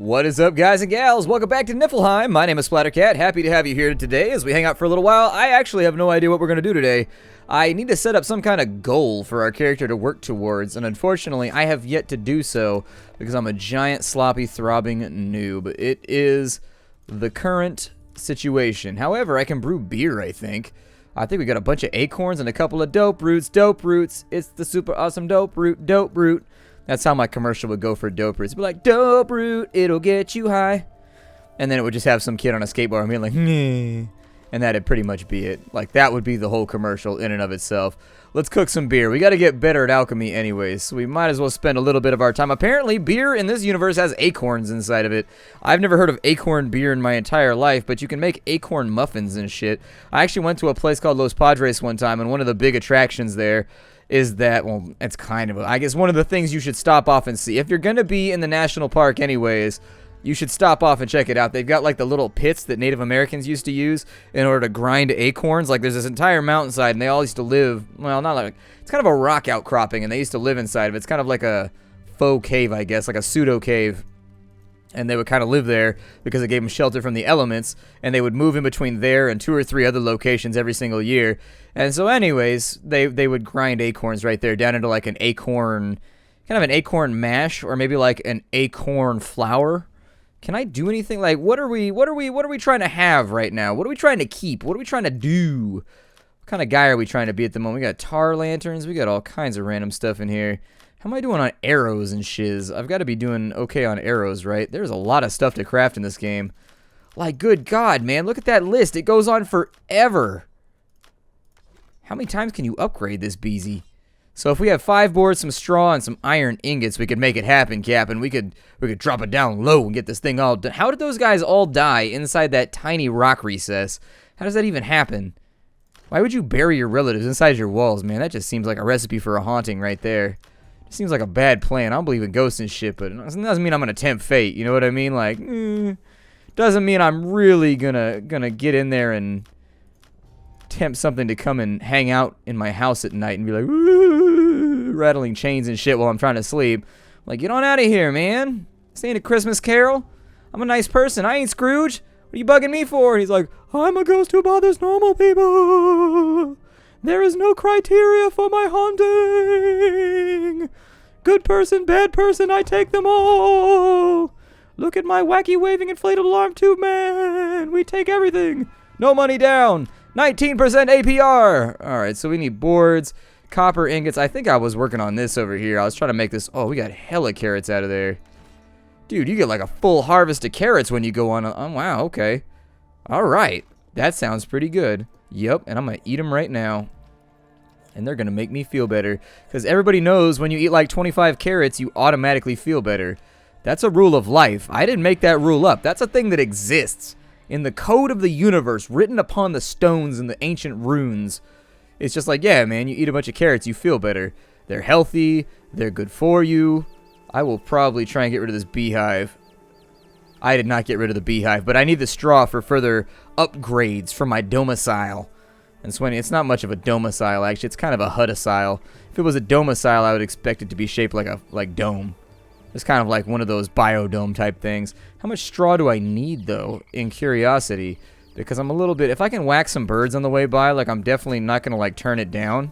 What is up, guys and gals? Welcome back to Niffelheim. My name is Splattercat. Happy to have you here today as we hang out for a little while. I actually have no idea what we're going to do today. I need to set up some kind of goal for our character to work towards, and unfortunately, I have yet to do so because I'm a giant, sloppy, throbbing noob. It is the current situation. However, I can brew beer, I think. I think we got a bunch of acorns and a couple of dope roots. Dope roots. It's the super awesome dope root. Dope root. That's how my commercial would go for dope roots. It'd be like, dope root, it'll get you high. And then it would just have some kid on a skateboard being like, nah. And that'd pretty much be it. Like, that would be the whole commercial in and of itself. Let's cook some beer. We got to get better at alchemy anyways, so we might as well spend a little bit of our time. Apparently, beer in this universe has acorns inside of it. I've never heard of acorn beer in my entire life, but you can make acorn muffins and shit. I actually went to a place called Los Padres one time, and one of the big attractions there is that, well, it's kind of, I guess, one of the things you should stop off and see. If you're going to be in the national park anyways, you should stop off and check it out. They've got, like, the little pits that Native Americans used to use in order to grind acorns. Like, there's this entire mountainside, and they all used to live, well, not like, it's kind of a rock outcropping, and they used to live inside of it. It's kind of like a faux cave, I guess, like a pseudo cave. And they would kind of live there because it gave them shelter from the elements, and they would move in between there and 2 or 3 other locations every single year. And so anyways, they would grind acorns right there down into like an acorn, kind of an acorn mash, or maybe like an acorn flour. Can I do anything? Like, what are we trying to have right now? What are we trying to keep? What are we trying to do? What kind of guy are we trying to be at the moment? We got tar lanterns. We got all kinds of random stuff in here. How am I doing on arrows and shiz? I've got to be doing okay on arrows, right? There's a lot of stuff to craft in this game. Like, good God, man. Look at that list. It goes on forever. How many times can you upgrade this beezy? So if we have 5 boards, some straw, and some iron ingots, we could make it happen, Cap, and we could drop it down low and get this thing all done. How did those guys all die inside that tiny rock recess? How does that even happen? Why would you bury your relatives inside your walls, man? That just seems like a recipe for a haunting right there. Seems like a bad plan. I don't believe in ghosts and shit, but it doesn't mean I'm gonna tempt fate. You know what I mean? Like, doesn't mean I'm really gonna get in there and tempt something to come and hang out in my house at night and be like, ooh, rattling chains and shit while I'm trying to sleep. Like, get on out of here, man. This ain't a Christmas Carol. I'm a nice person. I ain't Scrooge. What are you bugging me for? And he's like, I'm a ghost who bothers normal people. There is no criteria for my haunting. Good person, bad person, I take them all. Look at my wacky waving inflatable arm tube man. We take everything. No money down. 19% APR. Alright, so we need boards, copper ingots. I think I was working on this over here. I was trying to make this. Oh, we got hella carrots out of there. Dude, you get like a full harvest of carrots when you go on. Oh, wow, okay. Alright. That sounds pretty good. Yep, and I'm going to eat them right now. And they're going to make me feel better. Because everybody knows when you eat like 25 carrots, you automatically feel better. That's a rule of life. I didn't make that rule up. That's a thing that exists in the code of the universe, written upon the stones and the ancient runes. It's just like, yeah, man, you eat a bunch of carrots, you feel better. They're healthy. They're good for you. I will probably try and get rid of this beehive. I did not get rid of the beehive, but I need the straw for further upgrades for my domicile. And Swenny, it's not much of a domicile, actually. It's kind of a hudicile. If it was a domicile, I would expect it to be shaped like a dome. It's kind of like one of those biodome type things. How much straw do I need, though, in curiosity? Because I'm a little bit... If I can whack some birds on the way by, like, I'm definitely not going to, like, turn it down.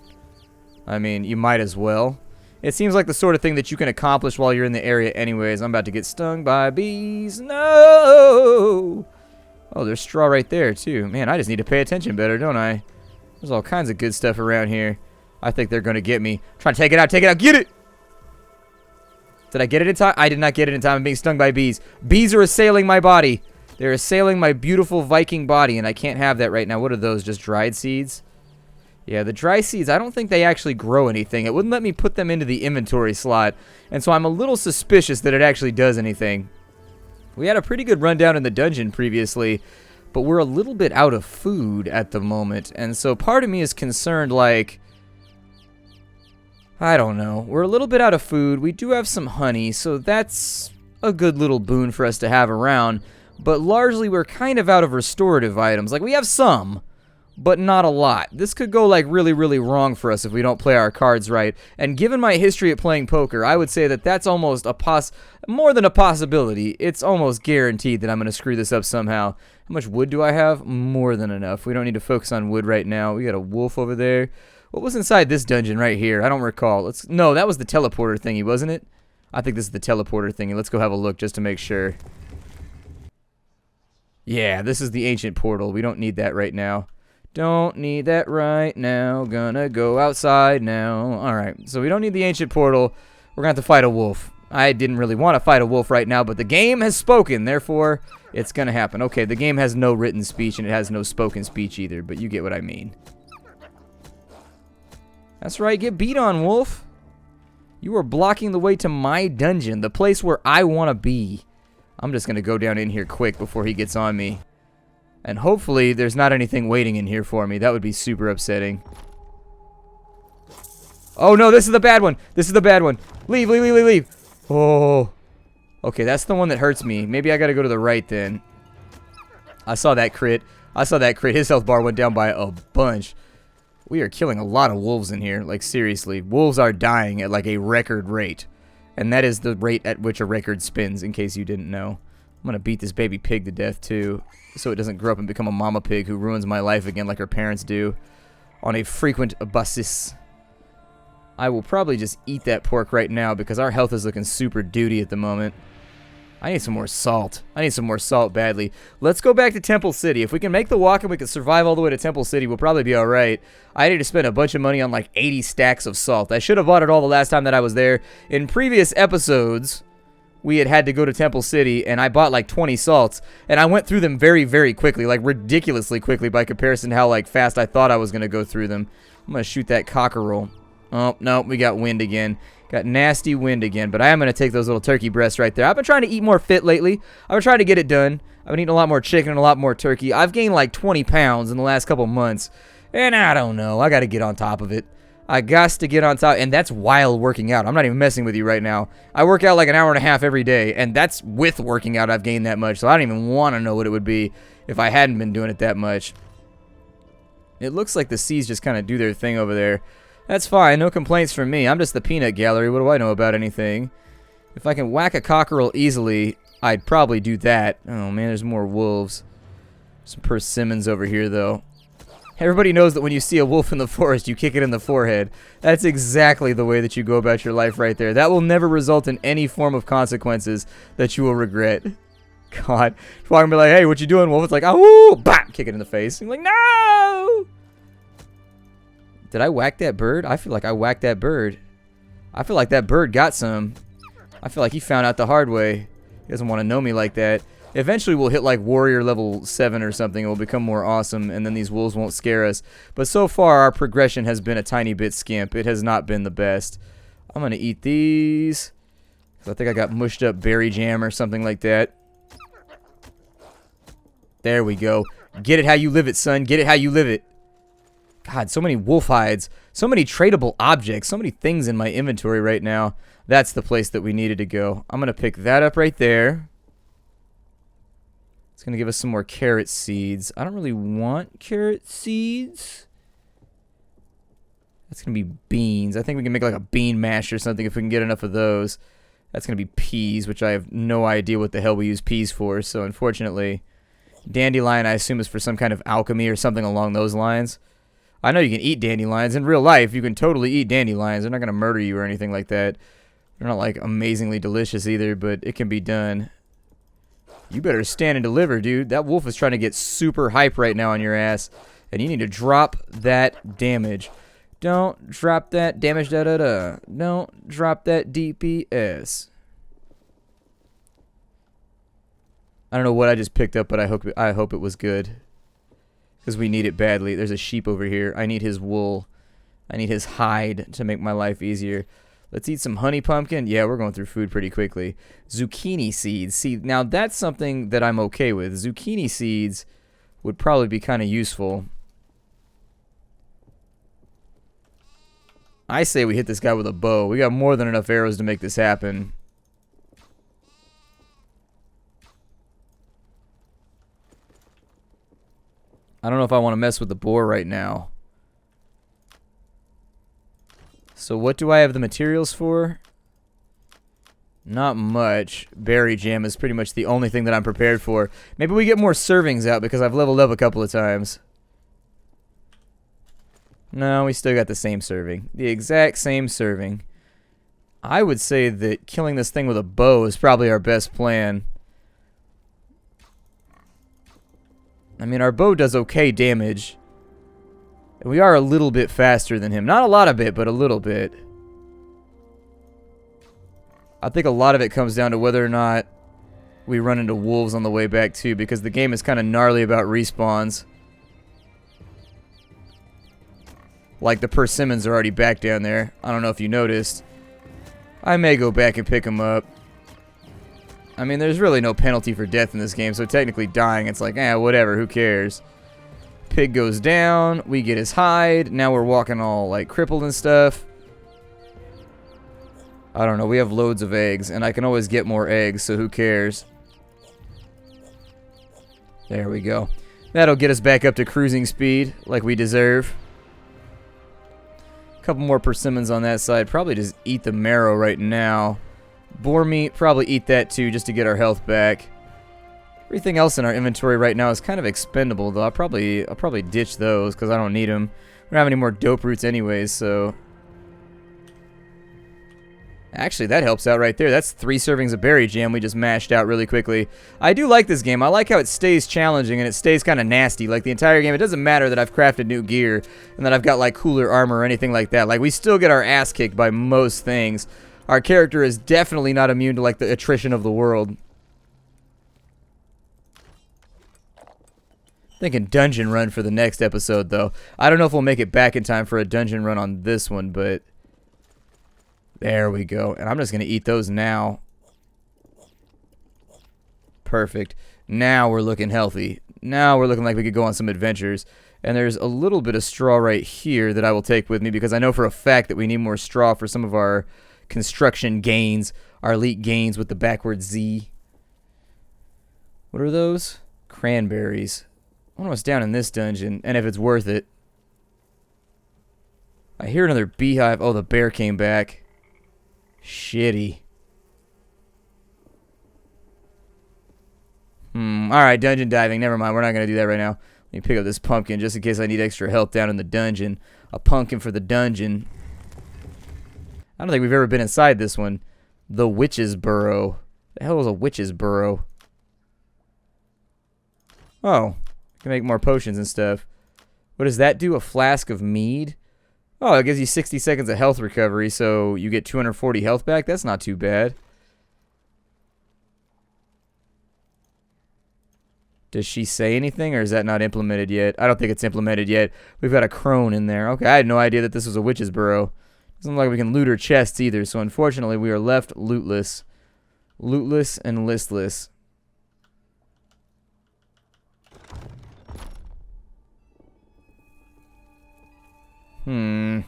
I mean, you might as well. It seems like the sort of thing that you can accomplish while you're in the area anyways. I'm about to get stung by bees. No! Oh, there's straw right there, too. Man, I just need to pay attention better, don't I? There's all kinds of good stuff around here. I think they're going to get me. I'm trying to take it out, get it! Did I get it in time? I did not get it in time. I'm being stung by bees. Bees are assailing my body. They're assailing my beautiful Viking body, and I can't have that right now. What are those, just dried seeds? Yeah, the dry seeds, I don't think they actually grow anything. It wouldn't let me put them into the inventory slot, and so I'm a little suspicious that it actually does anything. We had a pretty good rundown in the dungeon previously, but we're a little bit out of food at the moment, and so part of me is concerned, like, I don't know. We're a little bit out of food. We do have some honey, so that's a good little boon for us to have around, but largely we're kind of out of restorative items. Like, we have some, but not a lot. This could go like really, really wrong for us if we don't play our cards right. And given my history at playing poker, I would say that that's almost more than a possibility. It's almost guaranteed that I'm going to screw this up somehow. How much wood do I have? More than enough. We don't need to focus on wood right now. We got a wolf over there. What was inside this dungeon right here? I don't recall. No, that was the teleporter thingy, wasn't it? I think this is the teleporter thingy. Let's go have a look just to make sure. Yeah, this is the ancient portal. We don't need that right now. Don't need that right now. Gonna go outside now. Alright, so we don't need the ancient portal. We're gonna have to fight a wolf. I didn't really want to fight a wolf right now, but the game has spoken. Therefore, it's gonna happen. Okay, the game has no written speech, and it has no spoken speech either, but you get what I mean. That's right, get beat on, wolf. You are blocking the way to my dungeon, the place where I want to be. I'm just gonna go down in here quick before he gets on me. And hopefully there's not anything waiting in here for me. That would be super upsetting. Oh no, this is the bad one. This is the bad one. Leave, leave, leave, leave, leave. Oh. Okay, that's the one that hurts me. Maybe I gotta go to the right then. I saw that crit. I saw that crit. His health bar went down by a bunch. We are killing a lot of wolves in here. Like, seriously. Wolves are dying at like a record rate. And that is the rate at which a record spins, in case you didn't know. I'm gonna beat this baby pig to death, too, so it doesn't grow up and become a mama pig who ruins my life again like her parents do on a frequent basis. I will probably just eat that pork right now because our health is looking super duty at the moment. I need some more salt. I need some more salt badly. Let's go back to Temple City. If we can make the walk and we can survive all the way to Temple City, we'll probably be alright. I need to spend a bunch of money on like 80 stacks of salt. I should have bought it all the last time that I was there. In previous episodes, we had to go to Temple City, and I bought like 20 salts, and I went through them very, very quickly, like ridiculously quickly by comparison to how like fast I thought I was going to go through them. I'm going to shoot that cockerel. Oh, no, we got wind again. Got nasty wind again, but I am going to take those little turkey breasts right there. I've been trying to eat more fit lately. I've been trying to get it done. I've been eating a lot more chicken and a lot more turkey. I've gained like 20 pounds in the last couple months, and I don't know. I got to get on top of it. I got to get on top, and that's while working out. I'm not even messing with you right now. I work out like an hour and a half every day, and that's with working out I've gained that much, so I don't even want to know what it would be if I hadn't been doing it that much. It looks like the seas just kind of do their thing over there. That's fine, no complaints from me. I'm just the peanut gallery. What do I know about anything? If I can whack a cockerel easily, I'd probably do that. Oh man, there's more wolves. Some persimmons over here, though. Everybody knows that when you see a wolf in the forest, you kick it in the forehead. That's exactly the way that you go about your life right there. That will never result in any form of consequences that you will regret. God. If I'm going to be like, hey, what you doing, wolf? It's like, oh, bam, kick it in the face. I'm like, no! Did I whack that bird? I feel like I whacked that bird. I feel like that bird got some. I feel like he found out the hard way. He doesn't want to know me like that. Eventually we'll hit like warrior level 7 or something. It will become more awesome, and then these wolves won't scare us. But so far our progression has been a tiny bit skimp. It has not been the best. I'm going to eat these. I think I got mushed up berry jam or something like that. There we go. Get it how you live it, son. Get it how you live it. God, so many wolf hides. So many tradable objects. So many things in my inventory right now. That's the place that we needed to go. I'm going to pick that up right there. It's going to give us some more carrot seeds. I don't really want carrot seeds. That's going to be beans. I think we can make like a bean mash or something if we can get enough of those. That's going to be peas, which I have no idea what the hell we use peas for. So unfortunately, dandelion I assume is for some kind of alchemy or something along those lines. I know you can eat dandelions. In real life, you can totally eat dandelions. They're not going to murder you or anything like that. They're not like amazingly delicious either, but it can be done. You better stand and deliver, dude. That wolf is trying to get super hype right now on your ass. And you need to drop that damage. Don't drop that damage, da-da-da. Don't drop that DPS. I don't know what I just picked up, but I hope it was good. Because we need it badly. There's a sheep over here. I need his wool. I need his hide to make my life easier. Let's eat some honey pumpkin. Yeah, we're going through food pretty quickly. Zucchini seeds. See, now that's something that I'm okay with. Zucchini seeds would probably be kind of useful. I say we hit this guy with a bow. We got more than enough arrows to make this happen. I don't know if I want to mess with the boar right now. So what do I have the materials for? Not much. Berry jam is pretty much the only thing that I'm prepared for. Maybe we get more servings out because I've leveled up a couple of times. No, we still got the same serving. The exact same serving. I would say that killing this thing with a bow is probably our best plan. I mean, our bow does okay damage. And we are a little bit faster than him. Not a lot of it, but a little bit. I think a lot of it comes down to whether or not we run into wolves on the way back too, because the game is kind of gnarly about respawns. Like the persimmons are already back down there. I don't know if you noticed. I may go back and pick them up. I mean, there's really no penalty for death in this game, so technically dying, it's like, whatever, who cares? Pig goes down, we get his hide, now we're walking all, like, crippled and stuff. I don't know, we have loads of eggs, and I can always get more eggs, so who cares? There we go. That'll get us back up to cruising speed, like we deserve. Couple more persimmons on that side. Probably just eat the marrow right now. Boar meat, probably eat that too, just to get our health back. Everything else in our inventory right now is kind of expendable, though. I'll probably ditch those because I don't need them. We don't have any more dope roots anyways, so... Actually, that helps out right there. That's 3 servings of berry jam we just mashed out really quickly. I do like this game. I like how it stays challenging and it stays kind of nasty. Like the entire game, it doesn't matter that I've crafted new gear and that I've got like cooler armor or anything like that. Like we still get our ass kicked by most things. Our character is definitely not immune to like the attrition of the world. Thinking dungeon run for the next episode though. I don't know if we'll make it back in time for a dungeon run on this one, but... There we go. And I'm just going to eat those now. Perfect. Now we're looking healthy. Now we're looking like we could go on some adventures. And there's a little bit of straw right here that I will take with me because I know for a fact that we need more straw for some of our construction gains, our elite gains with the backward Z. What are those? Cranberries. I wonder what's down in this dungeon and if it's worth it. I hear another beehive. Oh, the bear came back. Shitty. Alright, dungeon diving. Never mind, we're not going to do that right now. Let me pick up this pumpkin just in case I need extra help down in the dungeon. A pumpkin for the dungeon. I don't think we've ever been inside this one. The witch's burrow. The hell is a witch's burrow? Oh, I can make more potions and stuff. What does that do? A flask of mead? Oh, it gives you 60 seconds of health recovery, so you get 240 health back. That's not too bad. Does she say anything, or is that not implemented yet? I don't think it's implemented yet. We've got a crone in there. Okay, I had no idea that this was a witch's burrow. Doesn't look like we can loot her chests either, so unfortunately we are left lootless. Lootless and listless. I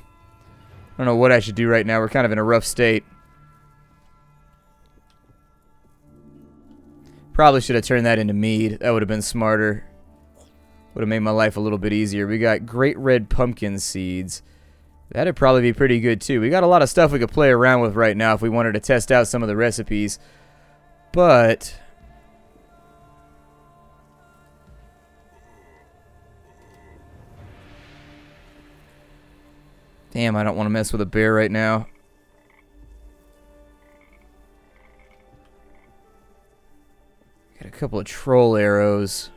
don't know what I should do right now. We're kind of in a rough state. Probably should have turned that into mead. That would have been smarter. Would have made my life a little bit easier. We got great red pumpkin seeds. That'd probably be pretty good too. We got a lot of stuff we could play around with right now if we wanted to test out some of the recipes. But... damn, I don't want to mess with a bear right now. Got a couple of troll arrows.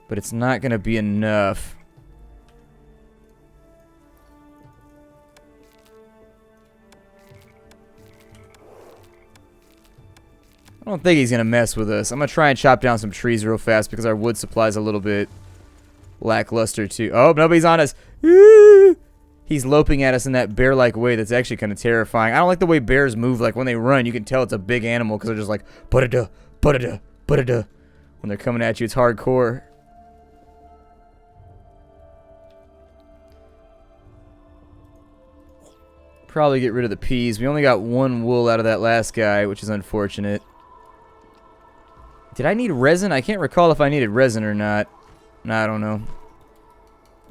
But it's not going to be enough. I don't think he's going to mess with us. I'm going to try and chop down some trees real fast because our wood supply is a little bit lackluster too. Oh, nobody's on us. He's loping at us in that bear-like way that's actually kind of terrifying. I don't like the way bears move. Like when they run, you can tell it's a big animal because they're just like, ba-da-da, ba-da-da, ba-da-da. When they're coming at you, it's hardcore. Probably get rid of the peas. We only got 1 wool out of that last guy, which is unfortunate. Did I need resin? I can't recall if I needed resin or not. I don't know.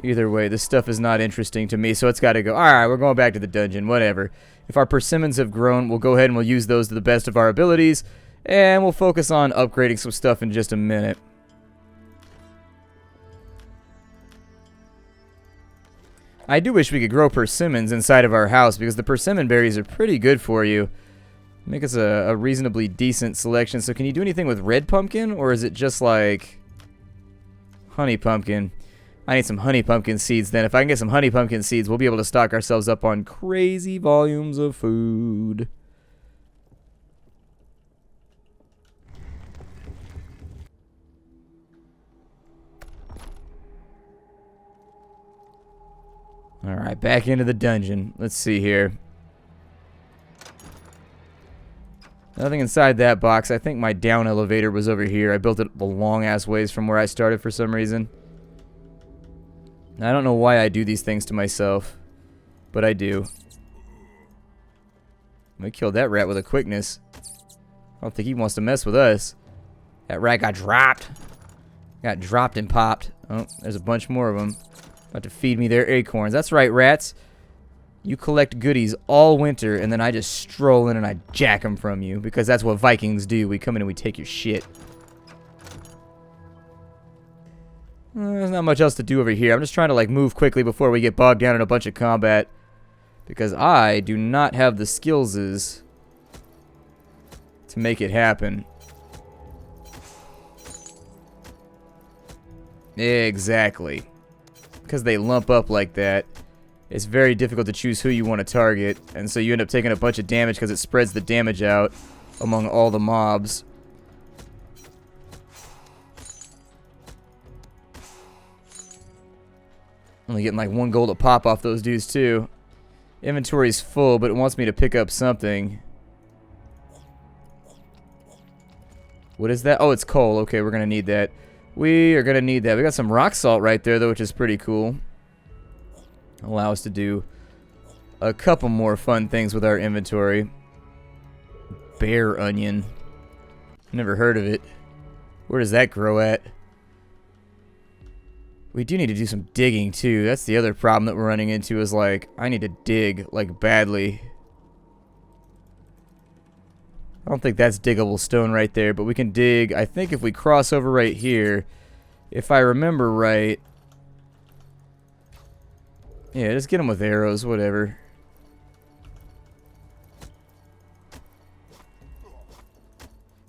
Either way, this stuff is not interesting to me, so it's got to go. Alright, we're going back to the dungeon. Whatever. If our persimmons have grown, we'll go ahead and we'll use those to the best of our abilities. And we'll focus on upgrading some stuff in just a minute. I do wish we could grow persimmons inside of our house, because the persimmon berries are pretty good for you. Make us a reasonably decent selection. So can you do anything with red pumpkin, or is it just like honey pumpkin? I need some honey pumpkin seeds then. If I can get some honey pumpkin seeds, we'll be able to stock ourselves up on crazy volumes of food. Alright, back into the dungeon. Let's see here. Nothing inside that box. I think my down elevator was over here. I built it the long-ass ways from where I started for some reason. I don't know why I do these things to myself, but I do. I killed that rat with a quickness. I don't think he wants to mess with us. That rat got dropped. Got dropped and popped. Oh, there's a bunch more of them. About to feed me their acorns. That's right, rats. You collect goodies all winter, and then I just stroll in and I jack them from you, because that's what Vikings do. We come in and we take your shit. There's not much else to do over here. I'm just trying to like move quickly before we get bogged down in a bunch of combat, because I do not have the skillses to make it happen. Exactly. Because they lump up like that, it's very difficult to choose who you want to target, and so you end up taking a bunch of damage because it spreads the damage out among all the mobs. Only getting like 1 gold a pop off those dudes too. Inventory's full, but it wants me to pick up something. What is that? Oh, it's coal. Okay, we're gonna need that. We are gonna need that. We got some rock salt right there though, which is pretty cool. Allow us to do a couple more fun things with our inventory. Bear onion. Never heard of it. Where does that grow at? We do need to do some digging too. That's the other problem that we're running into, is like, I need to dig like badly. I don't think that's diggable stone right there, but we can dig. I think if we cross over right here, if I remember right. Yeah, just get them with arrows, whatever.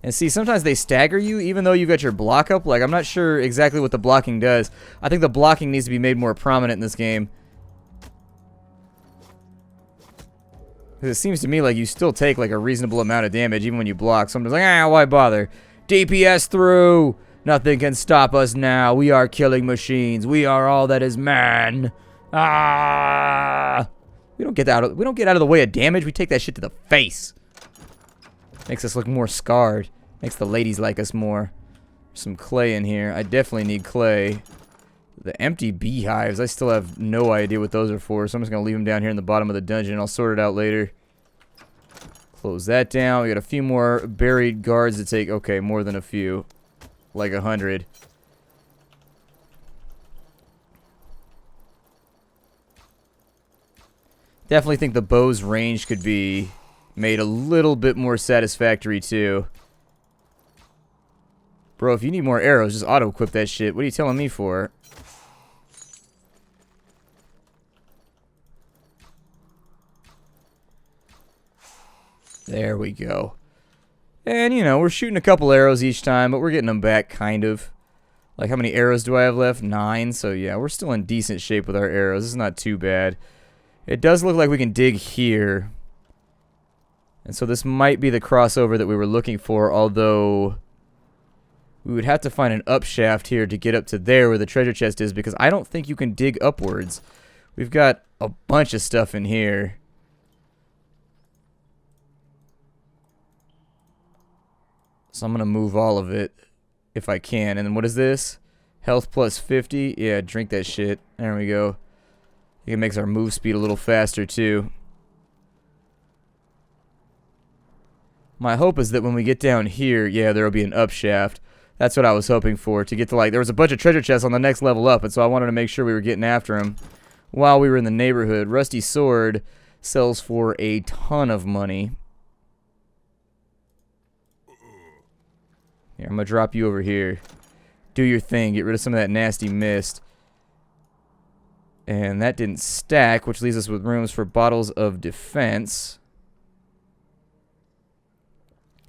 And see, sometimes they stagger you, even though you've got your block up. Like, I'm not sure exactly what the blocking does. I think the blocking needs to be made more prominent in this game. Because it seems to me like you still take, like, a reasonable amount of damage, even when you block. So I'm just like, ah, why bother? DPS through! Nothing can stop us now. We are killing machines. We are all that is man. Ah! We don't get out of the way of damage. We take that shit to the face. Makes us look more scarred. Makes the ladies like us more. Some clay in here. I definitely need clay. The empty beehives, I still have no idea what those are for, so I'm just going to leave them down here in the bottom of the dungeon. I'll sort it out later. Close that down. We got a few more buried guards to take. Okay, more than a few. Like 100. Definitely think the bow's range could be made a little bit more satisfactory too. Bro, if you need more arrows, just auto-equip that shit. What are you telling me for? There we go. And, you know, we're shooting a couple arrows each time, but we're getting them back, kind of. Like, how many arrows do I have left? 9. So, yeah, we're still in decent shape with our arrows. This is not too bad. It does look like we can dig here. And so this might be the crossover that we were looking for, although we would have to find an up shaft here to get up to there where the treasure chest is, because I don't think you can dig upwards. We've got a bunch of stuff in here. So I'm going to move all of it if I can. And then what is this? Health plus 50? Yeah, drink that shit. There we go. I think it makes our move speed a little faster too. My hope is that when we get down here, yeah, there will be an up shaft. That's what I was hoping for, to get to, like, there was a bunch of treasure chests on the next level up, and so I wanted to make sure we were getting after them while we were in the neighborhood. Rusty sword sells for a ton of money. Here, I'm going to drop you over here. Do your thing. Get rid of some of that nasty mist. And that didn't stack, which leaves us with rooms for bottles of defense.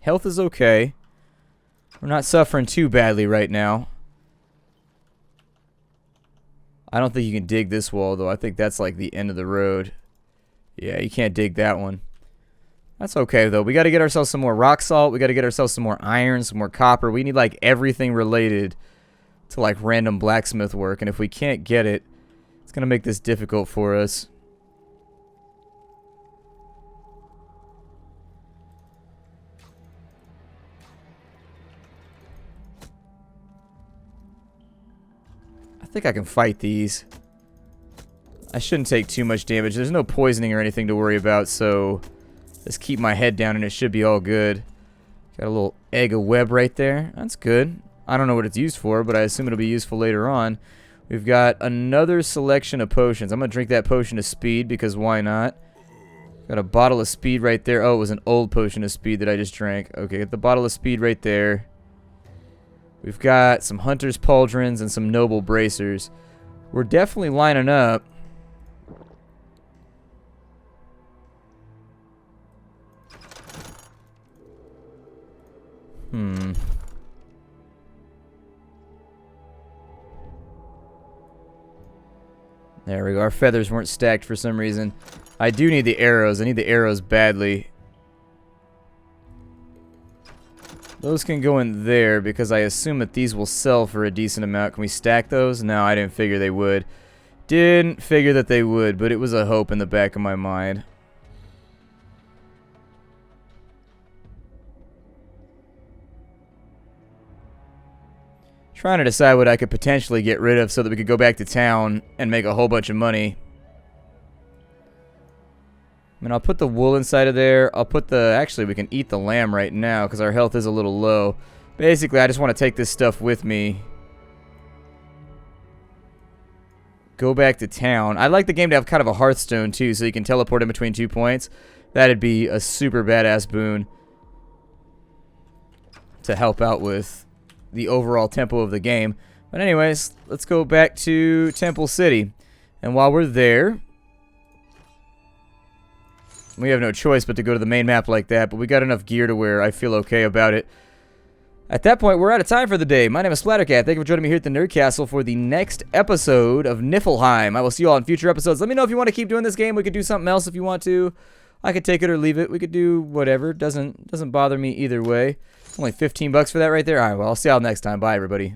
Health is okay. We're not suffering too badly right now. I don't think you can dig this wall, though. I think that's like the end of the road. Yeah, you can't dig that one. That's okay, though. We got to get ourselves some more rock salt. We got to get ourselves some more iron, some more copper. We need, like, everything related to, like, random blacksmith work. And if we can't get it, it's going to make this difficult for us. I think I can fight these. I shouldn't take too much damage. There's no poisoning or anything to worry about, so just keep my head down and it should be all good. Got a little egg of web right there. That's good. I don't know what it's used for, but I assume it'll be useful later on. We've got another selection of potions. I'm going to drink that potion of speed because why not? Got a bottle of speed right there. Oh, it was an old potion of speed that I just drank. Okay, get the bottle of speed right there. We've got some hunter's pauldrons and some noble bracers. We're definitely lining up. There we go. Our feathers weren't stacked for some reason. I do need the arrows. I need the arrows badly. Those can go in there because I assume that these will sell for a decent amount. Can we stack those? No, I didn't figure they would. Didn't figure that they would, but it was a hope in the back of my mind. Trying to decide what I could potentially get rid of so that we could go back to town and make a whole bunch of money. I mean, I'll put the wool inside of there. I'll put the... Actually, we can eat the lamb right now because our health is a little low. Basically, I just want to take this stuff with me. Go back to town. I'd like the game to have kind of a Hearthstone, too, so you can teleport in between 2 points. That'd be a super badass boon to help out with the overall tempo of the game. But anyways, let's go back to Temple City. And while we're there, we have no choice but to go to the main map like that, but we got enough gear to where I feel okay about it. At that point, we're out of time for the day. My name is Splattercat. Thank you for joining me here at the Nerd Castle for the next episode of Niffelheim. I will see you all in future episodes. Let me know if you want to keep doing this game. We could do something else if you want to. I could take it or leave it. We could do whatever. Doesn't bother me either way. Only $15 for that right there. All right, well, I'll see y'all next time. Bye, everybody.